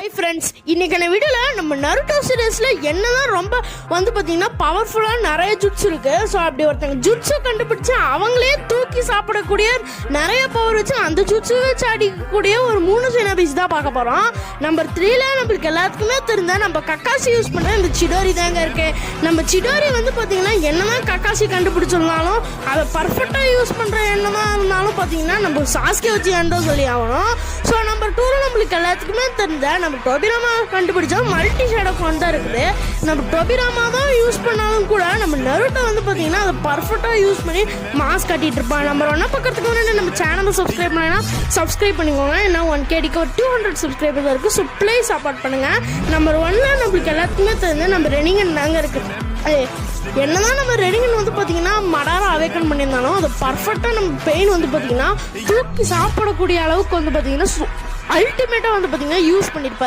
Hi friends, இன்னைக்கான வீடியோவில் நம்ம நருட்டோ சீரீஸில் என்னதான் ரொம்ப பார்த்தீங்கன்னா பவர்ஃபுல்லாக நிறைய ஜுட்ஸ் இருக்குது. ஸோ அப்படி ஒருத்தங்க ஜுட்ஸை கண்டுபிடிச்சு அவங்களே தூக்கி சாப்பிடக்கூடிய நிறைய பவர் வச்சு அந்த ஜுட்ஸை வச்சு அடிக்கக்கூடிய ஒரு 3 சினபிஸ் தான் பார்க்க போகிறோம். நம்பர் 3ல நம்மளுக்கு எல்லாத்துக்குமே தெரிஞ்ச நம்ம கக்காசி யூஸ் பண்ணுற இந்த சிடோரி தாங்க இருக்குது. நம்ம சிடோரி பார்த்தீங்கன்னா என்னதான் கக்காசி கண்டுபிடிச்சிருந்தாலும் அதை பர்ஃபெக்டாக யூஸ் பண்ணுற என்னதான் இருந்தாலும் பார்த்தீங்கன்னா நம்ம சாஸ்கே வச்சு தான் சொல்லி ஆகணும். ஸோ நம்பர் 2ல நம்மளுக்கு எல்லாத்துக்குமே தெரிஞ்ச நம்ம டோபிராமா கண்டுபிடிச்சா மல்டி ஷேடோ ஃபோன் தான் இருக்குது. நம்ம டோபிராமா தான் யூஸ் பண்ணாலும் கூட நம்ம நருட்டோ பார்த்தீங்கன்னா அதை பர்ஃபெக்டாக யூஸ் பண்ணி மாஸ்க் கட்டிட்டு இருப்பான். நம்பர் 1 பக்கத்துக்கு முன்னாடி நம்ம சேனலை சப்ஸ்கிரைப் பண்ணா சப்ஸ்கிரைப் பண்ணிக்கோங்க. ஏன்னா 1KDக்கு ஒரு 200 சப்ஸ்கிரைபர்ஸ் இருக்குது. ஸோ ப்ளீஸ் சப்போர்ட் பண்ணுங்கள். நம்பர் 1ல நம்மளுக்கு எல்லாத்துக்குமே தெரிஞ்ச நம்ம ரெனிங்கன் தாங்க இருக்குது. என்னதான் நம்ம ரெனிங்கன் பார்த்தீங்கன்னா மடாரா அவேக்கன் பண்ணியிருந்தாலும் அது பர்ஃபெக்டாக நம்ம பெயின் பார்த்தீங்கன்னா தூக்கி சாப்பிடக்கூடிய அளவுக்கு பார்த்தீங்கன்னா அல்டிமேட்டாக பார்த்தீங்கன்னா யூஸ் பண்ணியிருப்பாரு.